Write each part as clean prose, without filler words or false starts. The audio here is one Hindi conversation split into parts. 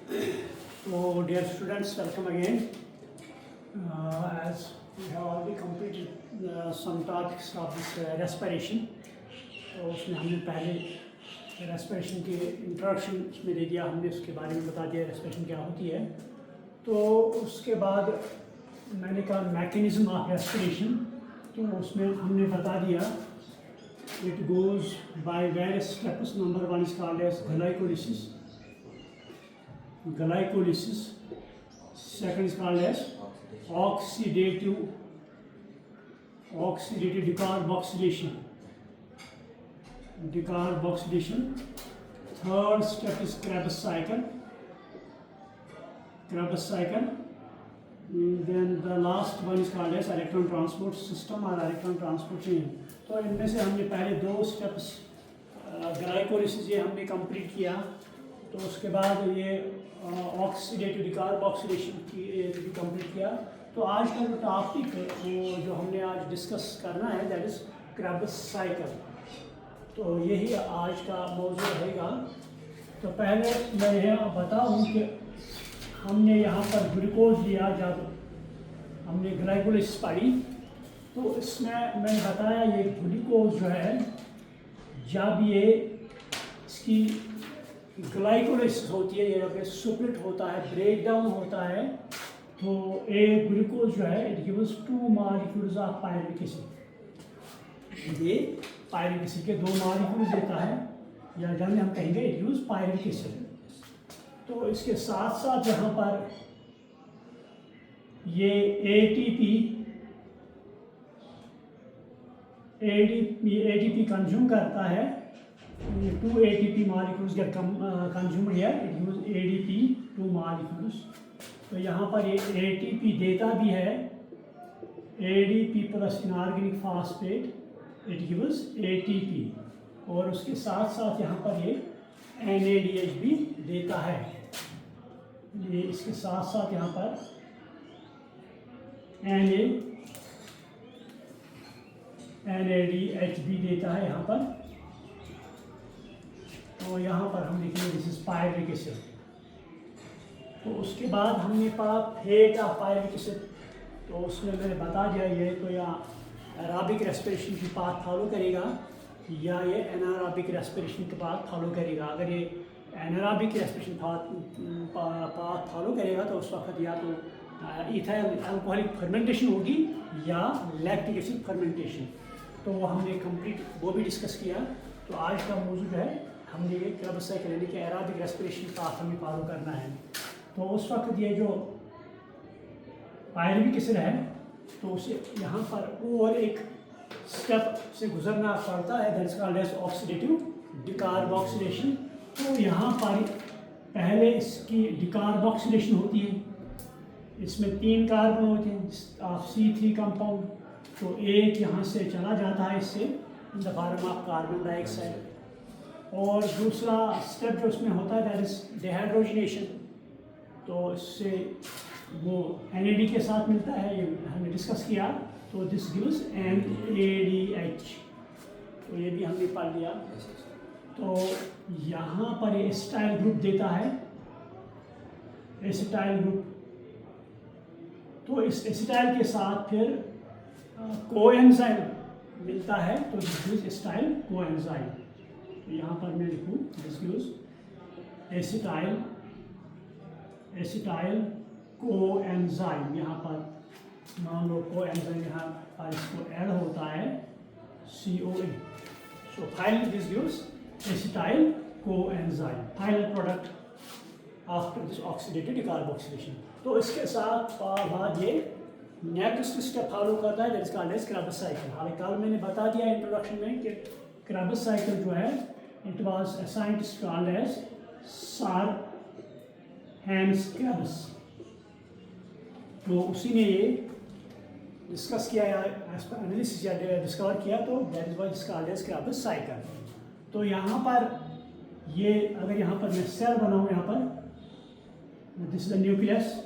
So, dear students, welcome again. As we have already completed some topics of this respiration, तो उसमें हमने पहले रेस्पिरेशन की इंट्रोडक्शन उसमें दे दिया, हमने उसके बारे में बता दिया रेस्पिरेशन क्या होती है. तो उसके बाद मैंने कहा मैकेनिज्म ऑफ रेस्पिरेशन, तो उसमें हमने बता दिया it goes by various steps. Number one is called as glycolysis. Second is called as oxidative decarboxylation. Third step is Krebs cycle. Then the last one is called as electron transport system or electron transport chain. तो इनमें से हमने पहले दो स्टेप्स ग्लाइकोलिसिस ये हमने कंप्लीट किया, तो उसके बाद ये ऑक्सीडेटिव डिकार्बोक्सिलेशन की भी कंप्लीट किया. तो आज का जो टॉपिक वो जो हमने आज डिस्कस करना है दैट इज़ क्रेब्स साइकिल. तो यही आज का मौजूद रहेगा. तो पहले मैं यह बताऊं कि हमने यहाँ पर ग्लूकोज लिया जब हमने ग्लाइकोलिसिस पढ़ी, तो इसमें मैंने बताया ये ग्लूकोज जो है जब ये इसकी ग्लाइकोलिसिस होती है, ये जब स्प्लिट होता है, ब्रेक डाउन होता है, तो एक ग्लूकोज जो है it gives 2 molecules of pyruvic acid. ये पायरुविक एसिड के 2 मॉलिक्यूल्स देता है, या जब हम कहेंगे इट गिव्स पायरुविक एसिड. तो इसके साथ साथ यहाँ पर ये ATP कंज्यूम करता है. 2 ATP molecules get consumed here. It gives ADP 2 molecules. तो यहाँ पर ये ATP देता भी है, ADP plus inorganic phosphate it gives ATP, और उसके साथ साथ यहाँ पर ये NADH भी देता है. ये इसके साथ साथ यहाँ पर NADH भी देता है यहाँ पर. तो यहाँ पर हम लिखेंगे दिस इज पायरुविक एसिड. तो उसके बाद हमने पढ़ा फेट ऑफ पायरुविक एसिड. तो उसमें मैंने बता दिया ये तो या एनारोबिक रेस्पिरेशन की पाथ फॉलो करेगा या ये एनारोबिक रेस्पिरेशन के पाथ फॉलो करेगा. अगर ये एनारोबिक रेस्पिरेशन पाथ फॉलो करेगा तो उस वक्त या तो इथाइल अल्कोहलिक फर्मेंटेशन होगी या लैक्टिक एसिड फर्मेंटेशन. तो वो हमने कंप्लीट वो भी डिस्कस किया. तो आज का मौजूद है हमने ये क्रेब्स साइकिल यानी कि एनारोबिक रेस्पिरेशन पाथ हमें फॉलो करना है. तो उस वक्त ये जो पायरुविक एसिड है तो उसे यहाँ पर और एक स्टेप से गुजरना पड़ता है, that is called as oxidative decarboxylation. तो यहाँ पर पहले इसकी डिकार्बोक्सिलेशन होती है. इसमें 3 कार्बन होते हैं ऑफ C3 कंपाउंड. तो एक यहाँ से चला जाता है इससे इन the form of carbon dioxide. और दूसरा स्टेप जो उसमें होता है दैट इज डिहाइड्रोजनेशन. तो इससे वो NAD के साथ मिलता है, ये हमने डिस्कस किया. तो दिस गिव्स NADH. तो ये भी हमने पढ़ लिया. तो यहाँ पर ये एसिटाइल ग्रुप देता है, एसिटाइल ग्रुप. तो इस एसिटाइल के साथ फिर कोएंजाइम मिलता है, तो दिस गिव्स एसिटाइल कोएंजाइम. तो यहाँ पर मैं लिखूँ दिस गिव्स एसिटाइल कोएंजाइम. यहाँ पर मान लो कोएंजाइम यहाँ पर इसको ऐड होता है COA. So finally this gives acetyl coenzyme, final product after this oxidative decarboxylation. तो इसके साथ बाद ये नेक्स्ट स्टेप फॉलो करता है that is called as Krebs cycle. हालांकि कल मैंने बता दिया इंट्रोडक्शन में कि क्रेब्स साइकिल जो है it was a scientist called as sir Hans Krebs. तो उसी ने ये डिस्कस किया या एनालिसिस या डिस्कवर किया, तो that is why it's called as Krebs cycle. तो यहाँ पर ये अगर यहाँ पर मैं सेल बनाऊँ, यहाँ पर दिस इज द न्यूक्लियस.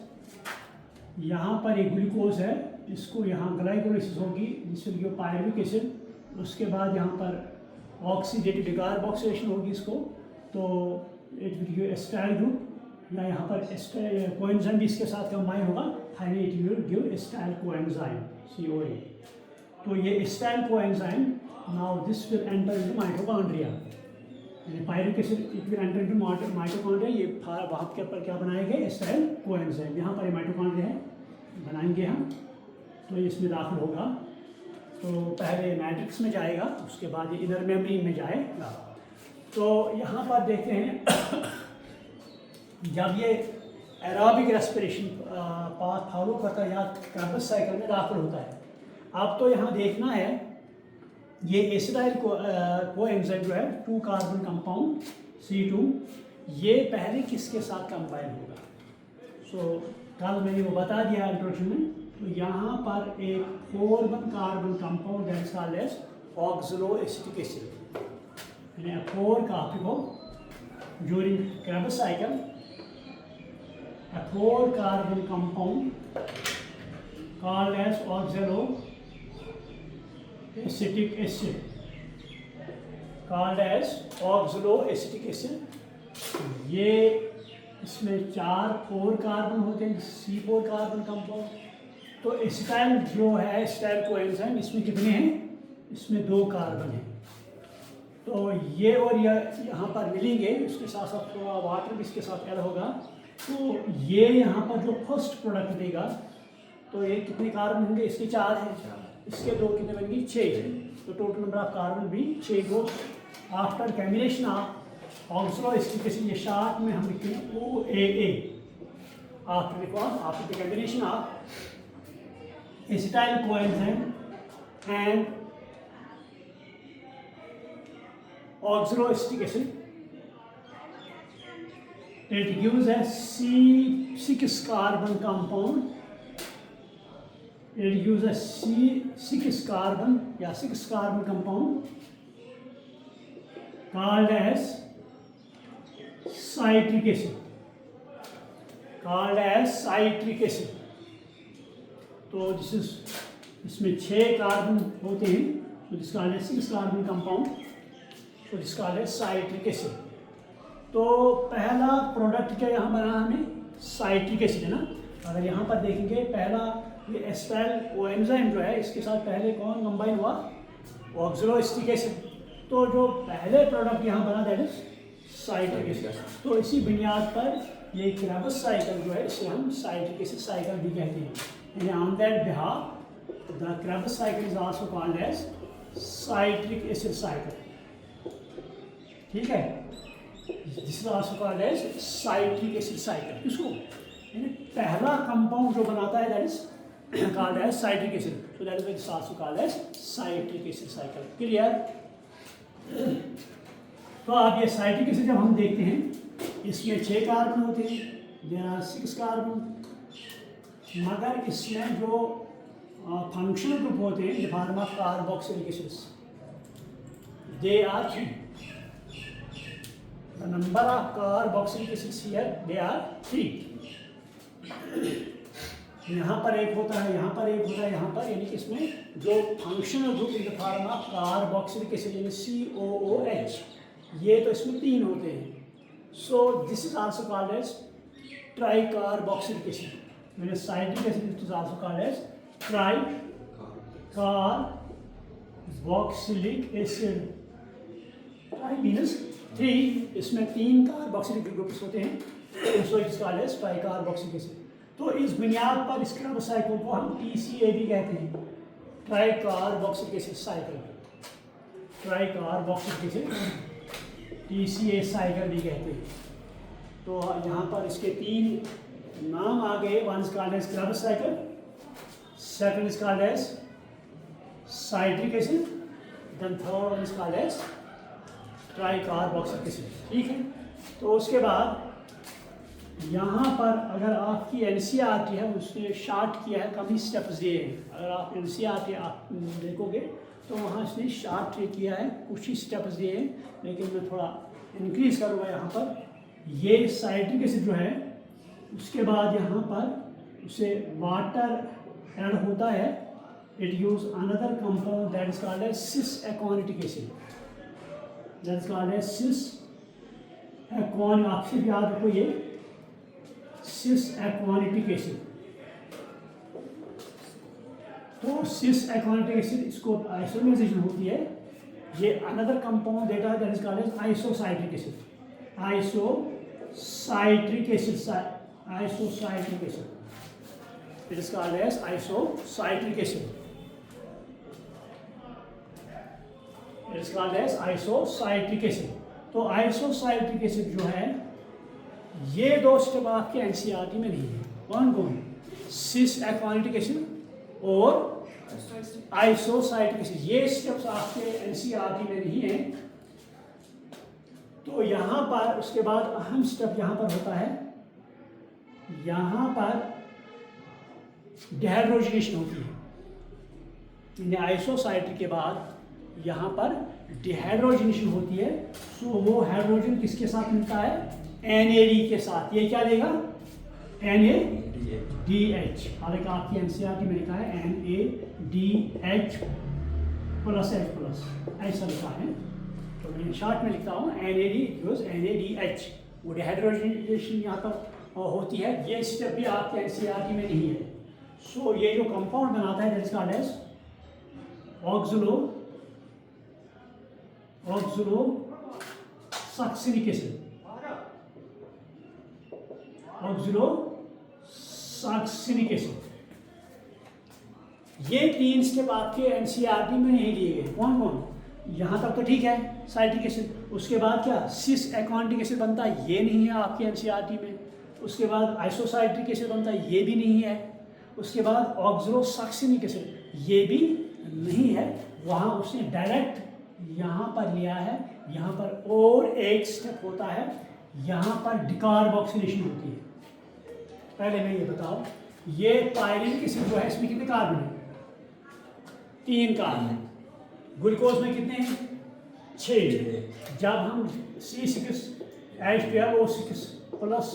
यहाँ पर एक ग्लूकोज है, इसको यहाँ ग्लाइकोलाइसिस होगी जिससे जो पायरुविक एसिड. उसके बाद यहाँ पर ऑक्सीडेटिव डिकार्बोक्सिलेशन होगी इसको, तो it will give acetyl group या यहाँ पर कोएंजाइम भी इसके साथ कंबाइन होगा, finally it will give acetyl coenzyme CoA। तो ये acetyl coenzyme now this will enter into mitochondria, यानी pyruvic acid it will enter into mitochondria. ये वहाँ के ऊपर क्या बनाएंगे, एसिटाइल कोएंजाइम। यहाँ पर ये माइटोकॉन्ड्रिया है, बनाएंगे हम, तो ये इसमें दाखिल होगा। तो पहले मैट्रिक्स में जाएगा, उसके बाद ये इनर मेम्ब्रेन में जाएगा। तो यहाँ पर देखते हैं जब ये एरोबिक रेस्पिरेशन पाथ फॉलो करता है या क्रेब्स साइकिल में दाखिल होता है। अब तो यहाँ देखना है ये एसिटाइल कोएंजाइम जो है 2 कार्बन कंपाउंड C2, ये पहले किसके साथ कंबाइन होगा। सो कल मैंने वो बता दिया इंट्रोडक्शन में। तो यहाँ पर एक 4 carbon compound that is called as oxaloacetic acid, यानी 4 carbon during Krebs cycle, a 4 carbon compound called as oxaloacetic acid, ये इसमें 4 कार्बन होते हैं, C4 कार्बन कंपाउंड। तो एसिटाइल जो है, एसिटाइल कोएंजाइम, इसमें कितने हैं, इसमें 2 कार्बन हैं। तो ये और ये यहाँ पर मिलेंगे, इसके साथ साथ थोड़ा वाटर भी इसके साथ ऐड होगा। तो ये यहाँ पर जो फर्स्ट प्रोडक्ट देगा, तो ये कितने कार्बन होंगे, इसके 4 हैं, इसके 2 कितने बनेंगे, 6। तो टोटल नंबर ऑफ कार्बन भी 6 को आफ्टर कॉम्बिनेशन ऑफ ऑक्सलोएसिटिक एसिड, ये शॉर्ट में हम लिखते हैं OAA, after the combination of acetyl coenzyme and oxaloacetic acid, it gives a C6 carbon compound, it gives a C6 carbon या 6 carbon compound called as citric acid, तो इसमें 6 कार्बन होते हैं, तो this called as 6 carbon compound, तो this called as citric acid. तो पहला प्रोडक्ट क्या यहाँ बना हमें, साइट्रिक एसिड है ना। अगर यहाँ पर देखेंगे पहला ये एसिटाइल कोएंजाइम जो है, इसके साथ पहले कौन कंबाइन हुआ, ऑक्सलोएसिटिक एसिड। तो जो पहले प्रोडक्ट यहाँ बना दैट इज साइट्रिक एसिड। तो इसी बुनियाद पर ये क्रेब्स साइकिल जो है, इसे हम साइट्रिक एसिड साइकिल भी कहते हैं। यानी on that behalf the Krebs cycle is also called as citric acid cycle, ठीक है। This is also called as citric acid cycle. किसको, यानी पहला कंपाउंड जो बनाता है that is called as citric acid, so that is also called as citric acid cycle. Clear. तो अब ये साइट्रिक एसिड जब हम देखते हैं, इसमें 6 कार्बन होते हैं, देयर आर 6 कार्बन, मगर इसमें जो फंक्शनल ग्रुप होते हैं, the form of carboxylic acids, they are 3। The number of carboxylic acids here they are 3। यहाँ पर एक होता है, यहाँ पर एक होता है, यहाँ पर, यानी कि इसमें जो functional group in the form of carboxylic acid यानी COOH, ये तो इसमें 3 होते हैं। So this is also called as tricarboxylic acid, यानी citric acid is also called as tricarboxylic acid. Tri means 3, इसमें 3 कार्बोक्सिलिक ग्रुप्स होते हैं, so it's called as tricarboxylic acid. तो इस बुनियाद पर इस क्रेब्स साइकिल को हम TCA भी कहते हैं, try carboxylic acid cycle, try carboxylic acid TCA cycle भी कहते हैं। तो यहाँ पर इसके 3 नाम आ गए, one is called as Krebs cycle, second is called as citric acid, then third one is called as tricarboxylic acid, ठीक है। तो उसके बाद यहाँ पर अगर आपकी NCERT है, उसने शार्ट किया है, कम ही स्टेप्स दिए हैं। अगर आप NCERT आप देखोगे तो वहाँ इसने शार्ट किया है, कुछ ही स्टेप्स दिए हैं, लेकिन मैं थोड़ा इंक्रीज करूँगा यहाँ पर। ये साइट्रिक एसिड जो है, उसके बाद यहाँ पर उसे वाटर ऐड होता है, it use another compound that is called as cis aconitic acid, that is called as cis acon. आपसे याद रखो ये सिस एक्वानिटिक एसिड। तो सिस एक्वानिटिक एसिड इसको आइसोमराइजेशन होती है, ये अनदर कंपाउंड देता है that is called as isocitric acid. Isocitric acid, isocitric acid, it is called as isocitric acid, it is called as isocitric acid. तो आइसोसाइट्रिक एसिड जो है, ये दो स्टेप आपके एनसीईआरटी में नहीं है। कौन कौन? सिस एक्वानिटिक एसिड और आइसोसाइट्रिक एसिड, ये स्टेप्स आपके एनसीईआरटी में नहीं है। तो यहाँ पर उसके बाद अहम स्टेप यहाँ पर होता है, यहाँ पर डिहाइड्रोजनेशन होती है। आइसोसाइट्रिक के बाद यहाँ पर डिहाइड्रोजनेशन होती है। सो वो हाइड्रोजन किसके साथ मिलता है? NAD के साथ। ये क्या देगा? NADH। हालांकि आपकी एनसीईआरटी में लिखा है NADH प्लस H प्लस, ऐसा लिखा है। तो मैं शॉर्ट में लिखता हूँ NADH। वो डिहाइड्रोजनेशन यहाँ पर होती है। ये स्टेप भी आपके एनसीईआरटी में नहीं है। सो ये जो कंपाउंड बनाता है that is called as oxalosuccinic acid. Oxalosuccinic acid, ये तीन स्टेप आपके एनसीईआरटी में नहीं दिए गए। कौन कौन? यहाँ तक तो ठीक है, साइट्रिक एसिड। उसके बाद क्या? सिस एक्वानिटिक एसिड बनता है, ये नहीं है आपके एनसीईआरटी में। उसके बाद आइसोसाइट्रिक एसिड बनता है, ये भी नहीं है। उसके बाद ऑक्सलोसैक्सिनिक एसिड, ये भी नहीं है। वहाँ उसने डायरेक्ट यहाँ पर लिया है। यहाँ पर और एक स्टेप होता है, यहाँ पर डिकार्बोक्सिलेशन होती है। पहले मैं ये बताओ, ये पायरिन एसिड जो है, इसमें कितने कार्बन है? 3 कार्बन। ग्लूकोज में कितने हैं? 6। जब हम C6H12O6 प्लस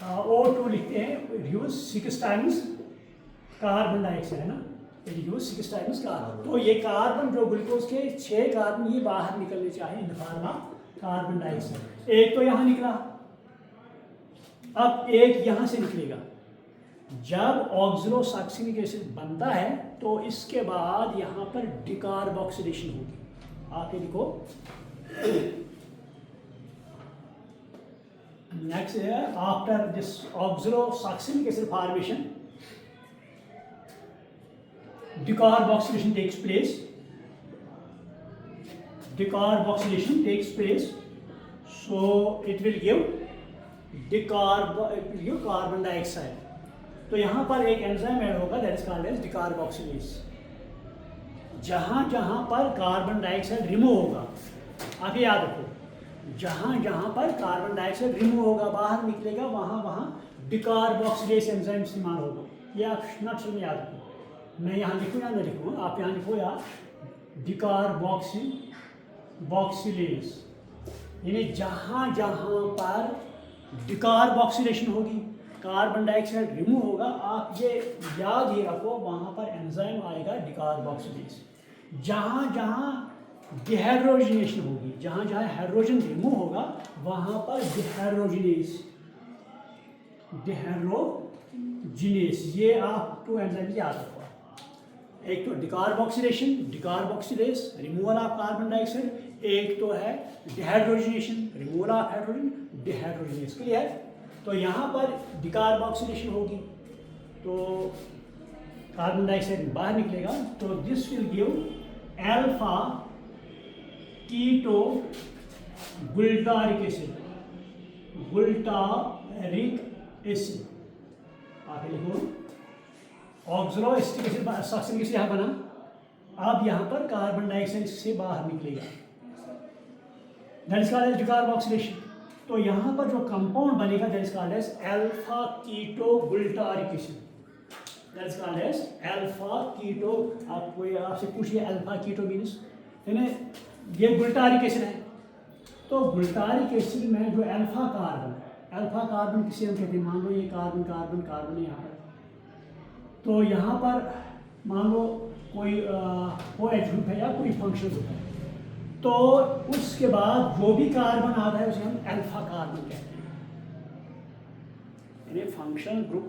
O2 लिखते हैं, रिड्यूस 6 टाइम्स कार्बन डाइऑक्साइड है ना, रिड्यूस 6 टाइम्स कार्बन। तो ये कार्बन जो ग्लूकोज के 6 कार्बन ये बाहर निकलने चाहिए in form of carbon dioxide. एक तो यहाँ निकला, अब एक यहाँ से निकलेगा। जब ऑक्सलोसैक्सिनिक एसिड बनता है तो इसके बाद यहाँ पर डिकार्बोक्सिलेशन होगी। आप ये लिखो, नेक्स्ट है after this oxalosuccinic acid formation decarboxylation takes place. Decarboxylation takes place, so it will give carbon dioxide. तो यहाँ पर एक एंजाइम ऐड होगा दैट इज कॉल्ड एज डिकार्बोक्सिलेज। जहाँ जहाँ पर कार्बन डाइऑक्साइड रिमूव होगा, आप याद रखो, जहाँ जहाँ पर कार्बन डाइऑक्साइड रिमूव होगा, बाहर निकलेगा, वहाँ वहाँ डिकार्बोक्सिलेज एंजाइम इस्तेमाल होगा। ये आप नक्शे में याद रखो। मैं यहाँ लिखूँ या ना लिखूँ, आप यहाँ लिखो यार, डिकार्बोक्सिलेज, यानी जहाँ जहाँ पर डिकार्बोक्सिलेशन होगी, कार्बन डाइऑक्साइड रिमूव होगा, आप ये याद ही रखो, वहाँ पर एंजाइम आएगा डिकार्बोक्सिलेज। जहाँ जहाँ डिहाइड्रोजनेशन होगी, जहाँ जहाँ हाइड्रोजन रिमूव होगा, वहाँ पर डिहाइड्रोजिनेस, ये आप 2 एंजाइम याद रखो। एक तो decarboxylation, decarboxylase, removal of carbon dioxide. एक तो है dehydrogenation, removal of hydrogen, dehydrogenase. Clear? तो यहाँ पर डिकार्बोक्सिलेशन होगी तो कार्बन डाइऑक्साइड बाहर निकलेगा, तो this will give alpha ketoglutaric acid, glutaric acid. आप लिखो ऑक्सलोसैक्सिनिक एसिड, सैक्सिनिक एसिड यहाँ बना, अब यहाँ पर कार्बन डाइऑक्साइड से बाहर निकलेगा, that is called as decarboxylation. तो यहाँ पर जो कंपाउंड बनेगा that is called as alpha ketoglutaric acid, that is called as alpha keto. आपसे पूछिए अल्फा कीटो मीन्स, यानी ये गुल्टारिक एसिड है। तो गुल्टारिक एसिड में जो अल्फा कार्बन किसे हम कहते हैं? मान लो ये कार्बन कार्बन कार्बन है यहाँ पर, तो यहाँ पर मान लो कोई OH ग्रुप है या कोई फंक्शनल ग्रुप है, तो उसके बाद जो भी कार्बन आता है उसे हम अल्फा कार्बन कहते हैं। यानी ये फंक्शनल ग्रुप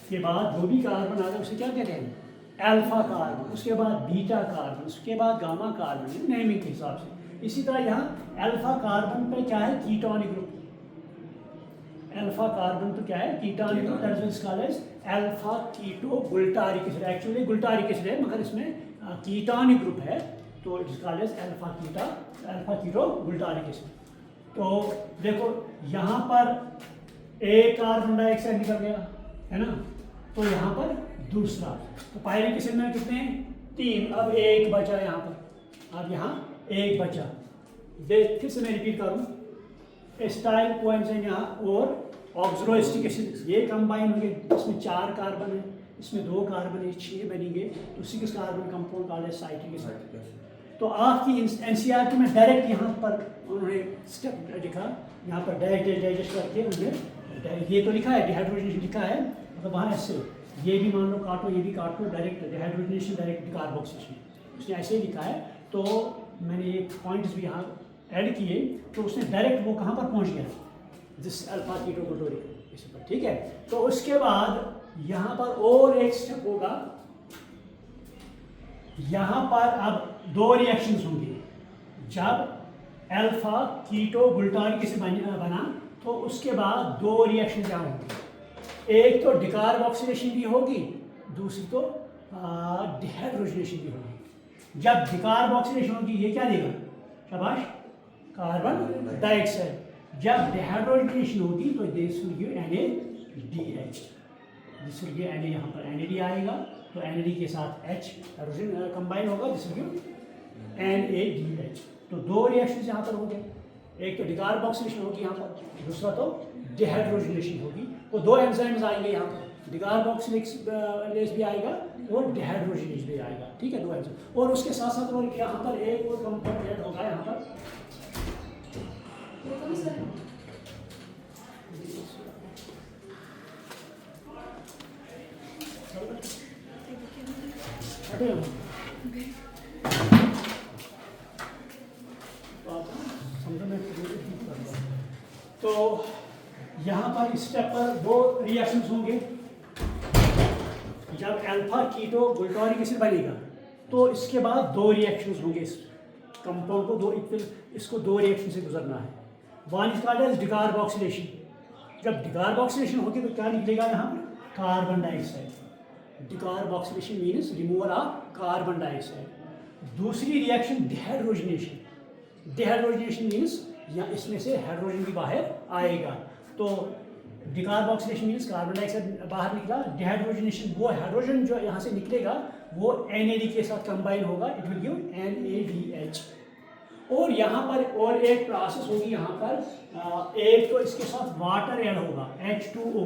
के बाद जो भी कार्बन आ जाए उसे क्या कहते हैं? अल्फा कार्बन, उसके बाद बीटा कार्बन, उसके बाद गामा कार्बन, नेमिंग के हिसाब से। इसी तरह यहाँ अल्फा कार्बन पे क्या है? Ketonic group. अल्फा कार्बन तो क्या है? Ketonic group, that is called as alpha ketoglutaric acid. Actually glutaric acid है मगर इसमें कीटोनिक ग्रुप है, तो it is called as alpha ketoglutaric acid. तो देखो यहाँ पर एक कार्बन डाइऑक्साइड निकल गया है ना, तो यहाँ पर दूसरा, तो पायरिक एसिड में कितने हैं? 3, अब एक बचा यहाँ पर, अब यहाँ एक बचा। देख फिर से मैं रिपीट करूँ, एस्टाइल कोएंजाइम यहाँ और ऑक्सोएस्टिक एसिड ये कंबाइन होंगे, इसमें 4 कार्बन है, इसमें 2 कार्बन है, 6 बनेंगे, तो 6 कार्बन कंपाउंड कॉल्ड है साइट्रिक एसिड। तो आपकी एनसीईआरटी में डायरेक्ट यहाँ पर उन्होंने स्टेप लिखा, यहाँ पर डायरेक्ट डाइजेस्ट करके उन्होंने ये तो लिखा है, डिहाइड्रोजनेशन लिखा है, मतलब वहाँ ऐसे ये भी मान लो काटो, ये भी काटो, डायरेक्ट डिहाइड्रोजनेशन, डायरेक्ट डिकार्बोक्सिलेशन, उसने ऐसे ही लिखा है। तो मैंने ये पॉइंट्स भी यहाँ ऐड किए, तो उसने डायरेक्ट वो कहाँ पर पहुँच गया? जिस अल्फा कीटो गुल्टारिक एसिड पर, ठीक है। तो उसके बाद यहाँ पर और एक स्टेप होगा, यहाँ पर अब 2 रिएक्शंस होंगे। जब अल्फा कीटो गुल्टारिक एसिड बना तो उसके बाद 2 रिएक्शन क्या होंगी? एक तो डिकार्बोक्सिलेशन भी होगी, दूसरी तो डिहाइड्रोजनेशन भी होगी। जब डिकार्बोक्सिलेशन होगी ये क्या देगा? शाबाश, कार्बन डाइऑक्साइड। जब डिहाइड्रोजनेशन होगी तो this will give NaDH, this will give Na, यहाँ पर NAD आएगा, तो NAD के साथ H हाइड्रोजन कंबाइन होगा, दिस विल गिव NaDH। तो 2 रिएक्शन यहाँ पर हो गए, एक तो डिकार्बोक्सिलेशन होगी यहाँ पर, दूसरा तो डिहाइड्रोजनेशन होगी। तो 2 एंजाइम्स आएंगे यहाँ पर, डिकार्बोक्सिलेज भी आएगा और डिहाइड्रोजनेज भी आएगा, ठीक है, 2 एंजाइम। और उसके साथ साथ और यहाँ पर एक और कंपाउंड ऐड होगा यहाँ पर, तो यहाँ पर इस स्टेप पर 2 रिएक्शंस होंगे। जब अल्फा कीटो गुल्टारिक एसिड बनेगा तो इसके बाद 2 रिएक्शंस होंगे, इस कंपाउंड को इसको 2 रिएक्शन से गुजरना है। One is called as decarboxylation. जब डिकार्बोक्सिलेशन होगी तो क्या निकलेगा यहाँ पर? Carbon dioxide. Decarboxylation means removal of carbon dioxide. दूसरी रिएक्शन डिहाइड्रोजनेशन। डिहाइड्रोजनेशन मीन्स या इसमें से हाइड्रोजन भी बाहर आएगा। तो डिकार्बोक्सिलेशन मीन्स कार्बन डाइऑक्साइड बाहर निकला, डिहाइड्रोजनेशन वो हाइड्रोजन जो यहाँ से निकलेगा वो NAD के साथ कंबाइन होगा, इट विल गिव NaDH। और यहाँ पर और एक प्रोसेस होगी, यहाँ पर एक तो इसके साथ वाटर ऐड होगा H2O,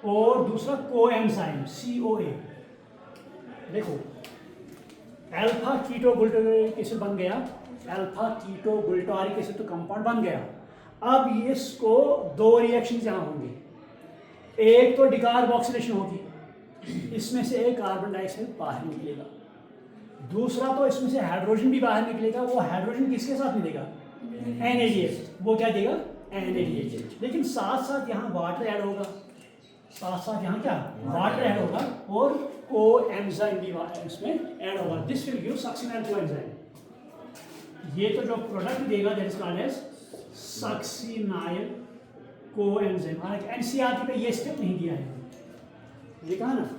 और दूसरा कोएंजाइम COA। देखो अल्फा कीटो गुल्टारिक एसिड बन गया, अल्फा कीटो गुल्टारिक एसिड तो कंपाउंड बन गया। अब इसको 2 रिएक्शंस यहाँ होंगे, एक तो डिकार्बोक्सिलेशन होगी, इसमें से एक कार्बन डाइऑक्साइड बाहर निकलेगा, दूसरा तो इसमें से हाइड्रोजन भी बाहर निकलेगा। वो हाइड्रोजन किसके साथ मिलेगा? NaDH। वो क्या देगा? NaDH। लेकिन साथ साथ यहाँ वाटर ऐड होगा, साथ साथ यहाँ क्या वाटर ऐड होगा, और कोएंजाइम भी इसमें ऐड होगा, this will give succinyl coenzyme. ये तो जो प्रोडक्ट देगा that is called as succinyl coenzyme. हालांकि एनसीईआरटी पे ये स्टेप नहीं दिया है, ये कहा ना,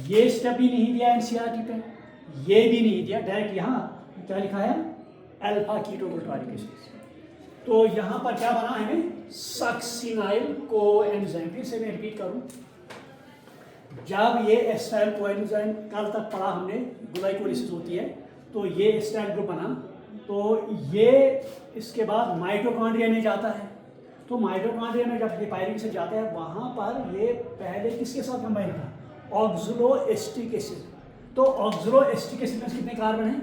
ये स्टेप भी नहीं दिया एनसीईआरटी पे, ये भी नहीं दिया, डायरेक्ट यहाँ क्या लिखा है? Alpha ketoglutaric acid. तो यहाँ पर क्या बना है हमें? Succinyl coenzyme. फिर से मैं रिपीट करूँ, जब ये एस्टाइल कोएंजाइम कल तक पढ़ा हमने, ग्लाइकोलाइसिस होती है, तो ये एस्टाइल ग्रुप बना, तो ये इसके बाद माइटोकॉन्ड्रिया में जाता है। तो माइटोकॉन्ड्रिया में जब ये पायरिक एसिड जाता है, वहाँ पर ये पहले किसके साथ कंबाइन था? ऑक्सोएस्टिक एसिड। तो ऑक्सोएस्टिक एसिड में कितने कार्बन हैं?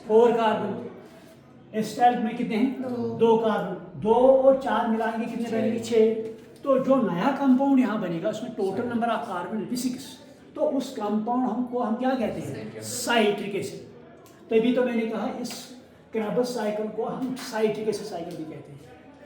4 कार्बन। एस्टाइल में कितने हैं? 2 कार्बन। 2 और 4 मिलाएंगे कितने बनेंगे? 6। तो जो नया कंपाउंड यहाँ बनेगा उसमें टोटल नंबर ऑफ कार्बन 6। तो उस कंपाउंड हम क्या कहते हैं? Citric acid. तभी तो मैंने कहा इस क्रैबस साइकिल को हम साइट्रिक एसिड साइकिल भी कहते हैं।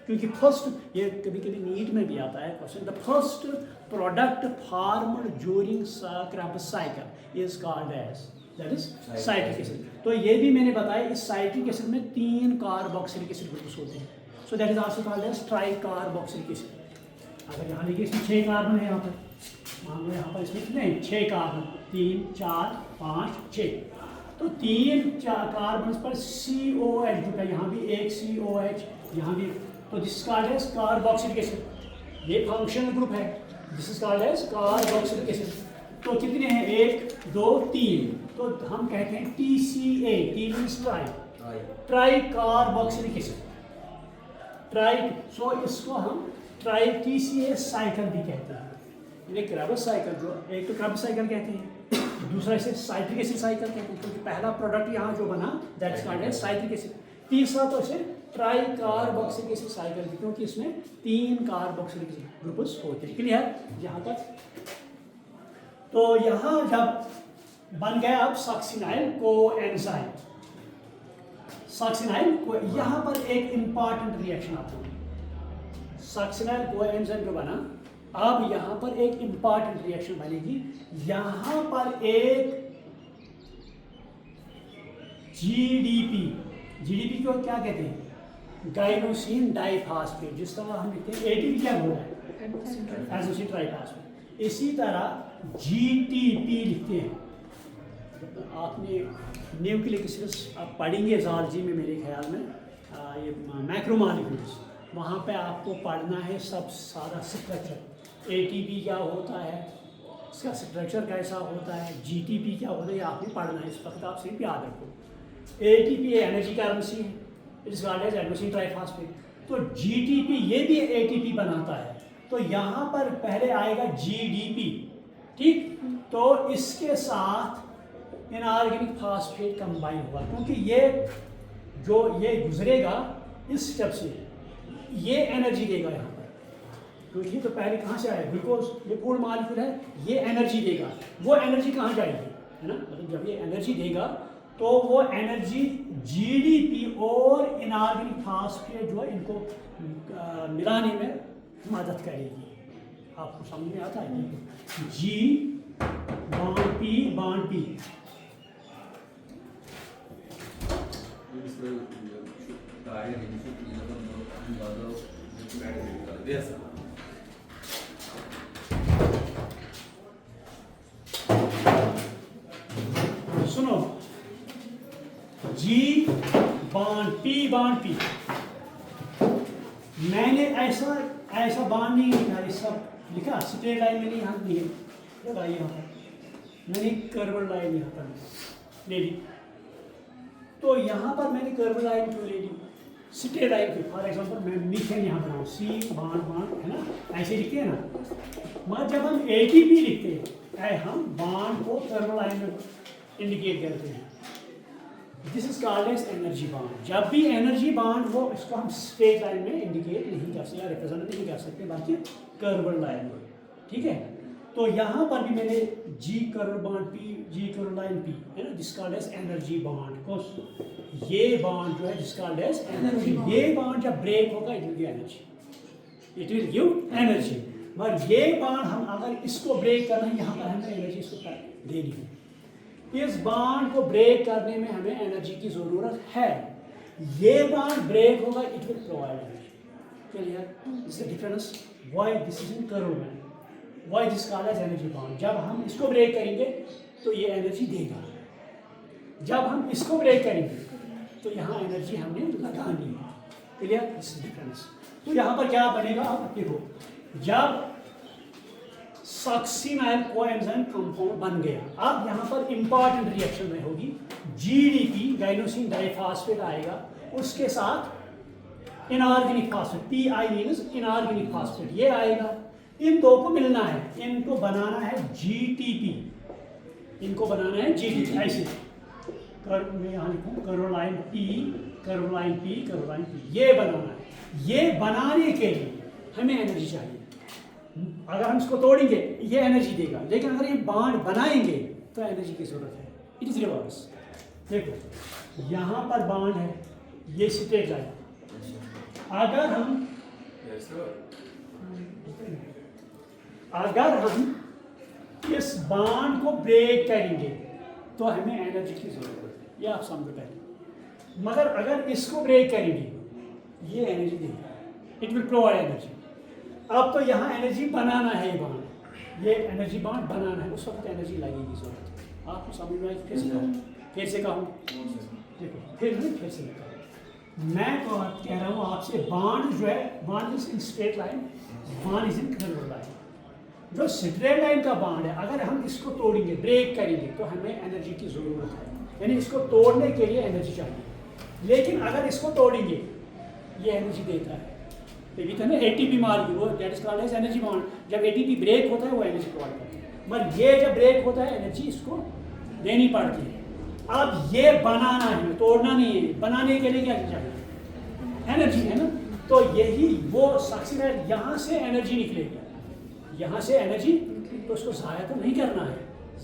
क्योंकि फर्स्ट, ये कभी कभी नीट में भी आता है question, the first product formed during Krebs cycle is called as, that is citric acid. तो ये भी मैंने बताया, इस साइट्रिक एसिड में 3 कार्बोक्सिलिक एसिड ग्रुप्स होते हैं, so that is also called as tricarboxylic acid. अगर यहाँ देखिए इसमें 6 कार्बन है, यहाँ पर मान लो यहाँ पर इसमें कितने 6 कार्बन, 3 4 5 6, तो 3 कार्बन पर COH ग्रुप है, यहाँ भी एक COH, यहाँ भी, तो this is called as carboxylic acid. ये फंक्शनल ग्रुप है, this is called as carboxylic acid. तो कितने हैं 1 2 3, तो हम कहते हैं TCA, T means tricarboxylic acid, tri, so इसको हम ट्राई TCA साइकिल भी कहते हैं। ये Krebs साइकिल, जो एक तो Krebs साइकिल कहते हैं, दूसरा इसे साइट्रिक एसिड साइकिल कहते हैं, क्योंकि पहला प्रोडक्ट यहाँ जो बना that is called as citric acid. तीसरा तो इसे ट्राई कार्बोक्सिलिक एसिड साइकिल, क्योंकि इसमें 3 कार्बोक्सिलिक ग्रुप्स होते हैं। क्लियर यहाँ तक? तो यहाँ जब बन गया अब सक्सिनाइल कोएंजाइम, सक्सिनाइल को, यहाँ पर एक इंपॉर्टेंट रिएक्शन आता है, सक्सिनाइल कोएंजाइम जो बना, अब यहाँ पर एक इंपॉर्टेंट रिएक्शन बनेगी। यहाँ पर एक GDP को क्या कहते हैं, गाइनोसिन डाइफॉस्फेट, जिस तरह हम लिखते हैं ATP क्या बोल रहा है, एडेनोसिन ट्राइफॉस्फेट, इसी तरह GTP लिखते हैं। आपने न्यूक्लिक एसिड्स आप पढ़ेंगे ज़ूलॉजी में मेरे ख्याल में, ये मैक्रोमॉलिक्यूल्स, वहाँ पे आपको पढ़ना है सब सारा स्ट्रक्चर, ATP क्या होता है, इसका स्ट्रक्चर कैसा होता है, GTP क्या होता है, ये आपने पढ़ना है, इस वक्त आप सिर्फ याद रखो। ATP एनर्जी करेंसी है, it is called as adenosine triphosphate. तो GTP ये भी ATP बनाता है, तो यहाँ पर पहले आएगा GDP, ठीक, तो इसके साथ इनऑर्गेनिक फास्फेट कंबाइन होगा, क्योंकि ये जो ये गुजरेगा इस स्टेप से, ये एनर्जी देगा यहाँ पर, क्योंकि तो पहले कहाँ से आया ग्लूकोज, ये फूड मॉलिक्यूल है, ये एनर्जी देगा, वो एनर्जी कहाँ जाएगी, है ना, मतलब जब ये एनर्जी देगा तो वो एनर्जी GDP और इनऑर्गेनिक फास्फेट जो है इनको मिलाने में मदद करेगी। आपको समझ में आता है G बॉन्ड P सुनो, G बॉन्ड P, मैंने ऐसा बॉन्ड नहीं लिखा, ये सब लिखा स्ट्रेट लाइन में नहीं, यहाँ नहीं है, ये भाई यहाँ पर मैंने कर्व लाइन यहाँ पर ले ली, तो यहाँ पर मैंने कर्व लाइन क्यों ले ली, स्ट्रेट लाइन की, फॉर एग्जांपल मैं मीथेन यहाँ बनाऊँ, C बॉन्ड है ना, ऐसे लिखते हैं ना, मगर जब हम ATP लिखते हैं हम बॉन्ड को कर्व लाइन में इंडिकेट करते हैं, this is called as energy bond. जब भी एनर्जी बॉन्ड हो, इसको हम स्ट्रेट लाइन में इंडिकेट नहीं कर सकते या रिप्रेजेंट नहीं कर सकते, बाकी कर्व लाइन में, ठीक है। तो यहाँ पर भी मैंने G curve bond P, G curve line P, है ना, this called as energy bond, को ये बॉन्ड जो है दिस कॉल्ड एज एनर्जी। ये बॉन्ड जब ब्रेक होगा it will give energy, it will give energy. मगर ये बॉन्ड हम अगर इसको ब्रेक करना है, यहाँ पर हमें एनर्जी इसको देनी है, इस बॉन्ड को ब्रेक करने में हमें एनर्जी की जरूरत है, ये बॉन्ड ब्रेक होगा it will provide energy. Clear? This is the difference why this is in curve में, why this called as energy bond. जब हम इसको ब्रेक करेंगे तो ये एनर्जी देगा, जब हम इसको ब्रेक करेंगे तो यहाँ एनर्जी हमने लगानी है। क्लियर? This is difference. तो यहाँ पर क्या बनेगा, अब देखो, जब सक्सिनाइल कोएंजाइम कंपाउंड बन गया, अब यहाँ पर इंपॉर्टेंट रिएक्शन में होगी, GDP गाइनोसिन डाइफॉस्फेट आएगा, उसके साथ inorganic phosphate PI means inorganic phosphate ये आएगा, इन दो को मिलना है, इनको बनाना है GTP, इनको बनाना है GTP। ऐसे कर्व में यहाँ लिखूँ कर्वलाइन P, कर्वलाइन P, कर्वलाइन P, ये बनाना है। ये बनाने के लिए हमें एनर्जी चाहिए, अगर हम इसको तोड़ेंगे ये एनर्जी देगा, लेकिन अगर ये बॉन्ड बनाएंगे तो एनर्जी की जरूरत है, इट इज रिवर्स। देखो यहाँ पर बॉन्ड है, ये स्ट्रेट लाइन, अगर हम अगर हम इस बॉन्ड को ब्रेक करेंगे तो हमें एनर्जी की जरूरत है, ये आप समझो पहले। मगर अगर इसको ब्रेक करेंगे ये एनर्जी देगा, इट विल प्रोवाइड एनर्जी। अब तो यहाँ एनर्जी बनाना है, ये बॉन्ड, ये एनर्जी बॉन्ड बनाना है, उस वक्त एनर्जी लगेगी जरूरत। आपको समझ में आएगी? फिर से कहूँ देखो, फिर से मैं तो कह रहा हूँ आपसे, बॉन्ड जो है, bond is in straight line, bond is in curve line. जो स्ट्रेट लाइन का बॉन्ड है, अगर हम इसको तोड़ेंगे, ब्रेक करेंगे, तो हमें एनर्जी की ज़रूरत है, यानी इसको तोड़ने के लिए एनर्जी चाहिए। लेकिन अगर इसको तोड़ेंगे, ये एनर्जी देता है, तभी तो ना एटीपी मार्ग, वो that is called as energy bond. जब एटीपी ब्रेक होता है वो एनर्जी प्रोवाइड करता है, मगर ये जब ब्रेक होता है एनर्जी इसको देनी पड़ती है। अब ये बनाना है, तोड़ना नहीं है। बनाने के लिए क्या चाहिए? एनर्जी, है ना? तो यही वो सक्सेस है, यहाँ से एनर्जी निकलेगी, यहाँ से एनर्जी, तो उसको ज़ाया तो नहीं करना है,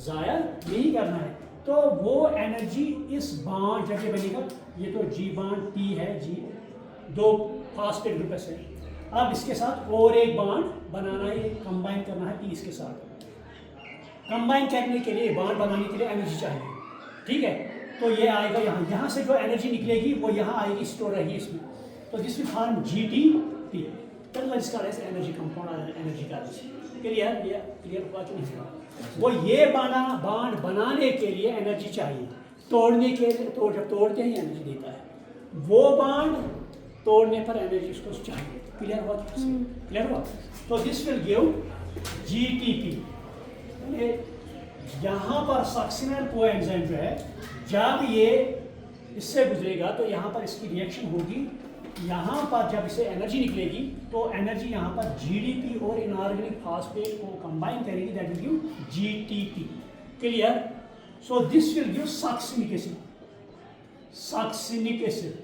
ज़ाया नहीं करना है। तो वो एनर्जी इस बॉन्ड जब ये बनेगा, ये तो जी बॉन्ड टी है, जी दो फास्फेट ग्रुप है। अब इसके साथ और एक बॉन्ड बनाना है, कंबाइन करना है टी इसके साथ। कंबाइन करने के लिए, बॉन्ड बनाने के लिए एनर्जी चाहिए, ठीक है? तो ये आएगा यहाँ, यहाँ से जो एनर्जी निकलेगी वो यहाँ आएगी, स्टोर रहेगी इसमें। तो this will form G T P, तो इसका एनर्जी कंपाउंड, एनर्जी का क्लियर हुआ कि नहीं हुआ? वो ये बॉन्ड बनाने के लिए एनर्जी चाहिए, तोड़ने के लिए, जब तोड़ते हैं एनर्जी देता है। वो बॉन्ड तोड़ने पर एनर्जी उसको चाहिए। क्लियर हुआ? क्लियर हुआ? तो this will give G T P. यहाँ पर सक्सिनल कोएंजाइम जो है, जब ये इससे गुजरेगा तो यहाँ पर इसकी रिएक्शन होगी, यहाँ पर जब इसे एनर्जी निकलेगी तो एनर्जी यहाँ पर जीडीपी और इनऑर्गेनिक फास्फेट को कंबाइन करेगी, that will give GTP. Clear? So this will give succinic acid. Succinic acid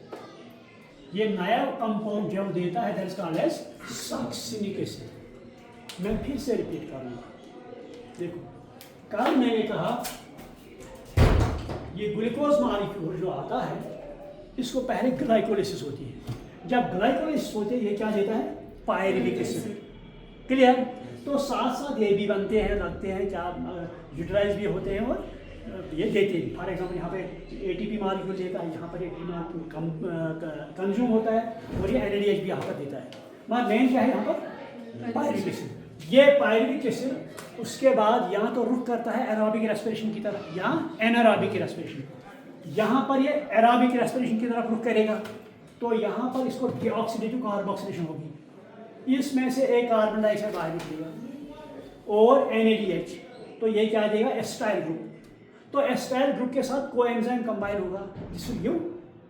ये नया कंपाउंड जब देता है, that is called as succinic acid. मैं फिर से रिपीट करूँगा। देखो, कल मैंने कहा ये ग्लूकोज मॉलिक्यूल जो आता है, इसको पहले ग्लाइकोलिसिस होती है। जब ग्लाइकोलिसिस होती है, ये क्या देता है? Pyruvic acid. क्लियर? तो साथ साथ ये भी बनते हैं, लगते हैं, क्या यूटिलाइज भी होते हैं और ये देते हैं। फॉर एग्जाम्पल यहाँ पे एटीपी मॉलिक्यूल देता है, यहाँ पर एटीपी मॉलिक्यूल कंज्यूम होता है और ये एनएडीएच भी यहाँ पर देता है। मगर मेन क्या है यहाँ पर? Pyruvic acid. ये पायरुविक एसिड उसके बाद यहाँ तो रुख करता है एरोबिक रेस्पिरेशन की तरफ, यहाँ एनारोबिक रेस्पिरेशन। यहाँ पर ये एरोबिक रेस्पिरेशन की तरफ रुख करेगा, तो यहाँ पर इसको डीऑक्सीडेटिव कार्बोक्सिलेशन होगी। इसमें से एक कार्बन डाइऑक्साइड बाहर निकलेगा और NaDH, तो ये क्या देगा? Acetyl group. तो एसिटाइल ग्रुप के साथ कोएंजाइम कंबाइन होगा, जिसको गिव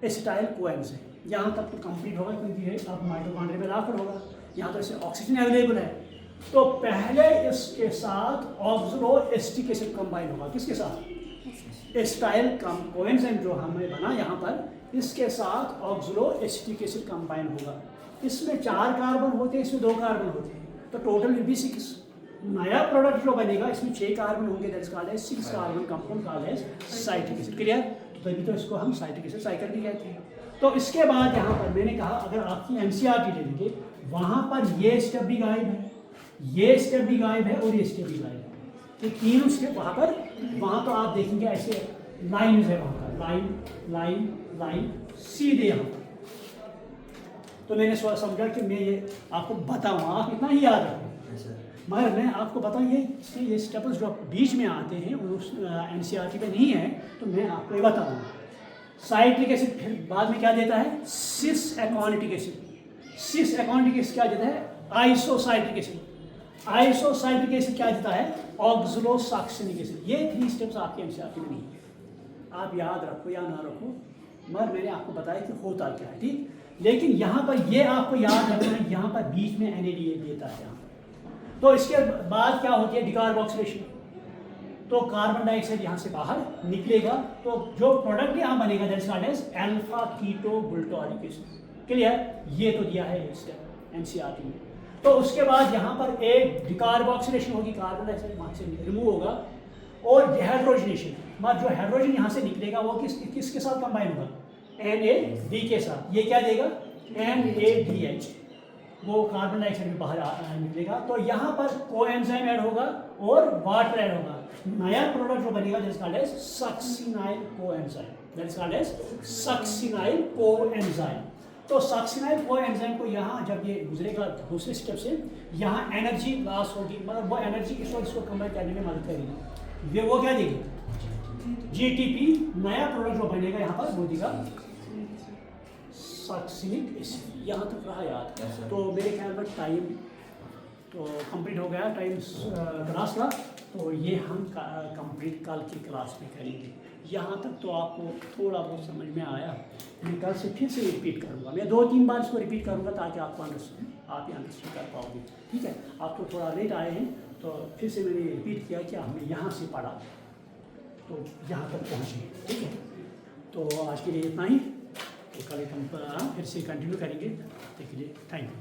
एसिटाइल कोएंजाइम। यहाँ तक तो कंप्लीट होगा, क्योंकि ये अब माइटोकॉन्ड्रिया में लाकर होगा। यहाँ तो इससे ऑक्सीजन अवेलेबल है, तो पहले इसके साथ ऑक्सलो एसिटिक एसिड कंबाइन होगा। किसके साथ? एसिटाइल कोएंजाइम जो हमने बना यहाँ पर, इसके साथ ऑक्सलो एसिटिक एसिड कंबाइन होगा। इसमें 4 कार्बन होते हैं, इसमें 2 कार्बन होते हैं, तो टोटल विल बी 6। नया प्रोडक्ट जो बनेगा इसमें 6 कार्बन होंगे, that is called as 6 carbon compound called as citric acid. Clear? तभी तो इसको हम साइट्रिक एसिड साइकिल भी कहते हैं। तो इसके बाद यहाँ पर मैंने कहा, अगर आपकी एनसीईआरटी ले लेंगे, वहाँ पर ये स्टेप भी गायब है, ये स्टेप भी गायब है और ये स्टेप भी गायब है। तो तीनों स्टेप वहाँ तो आप देखेंगे ऐसे लाइन है, वहाँ पर लाइन लाइन लाइन सीधे यहाँ पर। तो मैंने समझा कि मैं ये आपको बताऊँ, आप इतना ही याद रखें। मगर मैं आपको बताऊँ, ये स्टेप्स जो बीच में आते हैं उस एनसीईआरटी में नहीं है, तो मैं आपको ये बताऊँगा। साइट्रिक एसिड फिर बाद में क्या देता है? सिस एकोनिटिक एसिड। सिस एकोनिटिक एसिड क्या देता है? आइसोसाइट्रिक एसिड। आइसोसाइट्रिक एसिड क्या देता है? ऑक्सलोसाक्सिनिक एसिड। ये 3 स्टेप्स आपके एनसीईआरटी में नहीं है, आप याद रखो या ना रखो, मगर मैंने आपको बताया कि होता क्या है, ठीक? लेकिन यहाँ पर ये आपको याद रखना है, यहाँ पर बीच में NaDH देता है यहाँ पर। तो इसके बाद क्या होती है? डिकार्बोक्सिलेशन। तो कार्बन डाइऑक्साइड यहाँ से बाहर निकलेगा, तो जो प्रोडक्ट यहाँ बनेगा that is called as alpha ketoglutaric acid. Clear? ये तो दिया है स्टेप एनसीईआरटी में। तो उसके बाद यहाँ पर एक डिकार्बोक्सिलेशन होगी, कार्बन डाइऑक्साइड वहाँ से रिमूव होगा, और डिहाइड्रोजनेशन। मतलब जो हाइड्रोजन यहाँ से निकलेगा वो किसके साथ कंबाइन होगा? NaD के साथ। ये क्या देगा? NaDH। वो कार्बन डाइऑक्साइड भी बाहर निकलेगा। तो यहाँ पर कोएंजाइम ऐड होगा और वाटर ऐड होगा। नया प्रोडक्ट जो बनेगा that is called as succinyl coenzyme, that is called as succinyl coenzyme. तो सक्सिनाइल कोएंजाइम को यहाँ जब ये गुजरेगा दूसरे स्टेप से, यहाँ एनर्जी लॉस होगी, मतलब वो एनर्जी इसको कन्वर्ट करने में मदद करेगी। वो क्या देगी? जीटीपी। नया प्रोडक्ट जो बनेगा यहाँ पर वो देगा सक्सिनिक एसिड। यहाँ तक रहा याद। तो मेरे ख्याल में टाइम तो कंप्लीट हो गया, टाइम क्लास का। तो ये हम कंप्लीट कल की क्लास में करेंगे। यहाँ तक तो आपको थोड़ा बहुत समझ में आया। मैं कल से फिर से रिपीट करूँगा, मैं 2-3 बार इसको रिपीट करूँगा ताकि आपको आप ही अंडरस्टैंड कर पाओगे। ठीक है, आप तो थोड़ा लेट आए हैं तो फिर से मैंने रिपीट किया कि हमने यहाँ से पढ़ा तो यहाँ तक पहुँचे। ठीक है, तो आज के लिए इतना ही। तो कल हम फिर से कंटिन्यू करेंगे। देखिए, थैंक यू।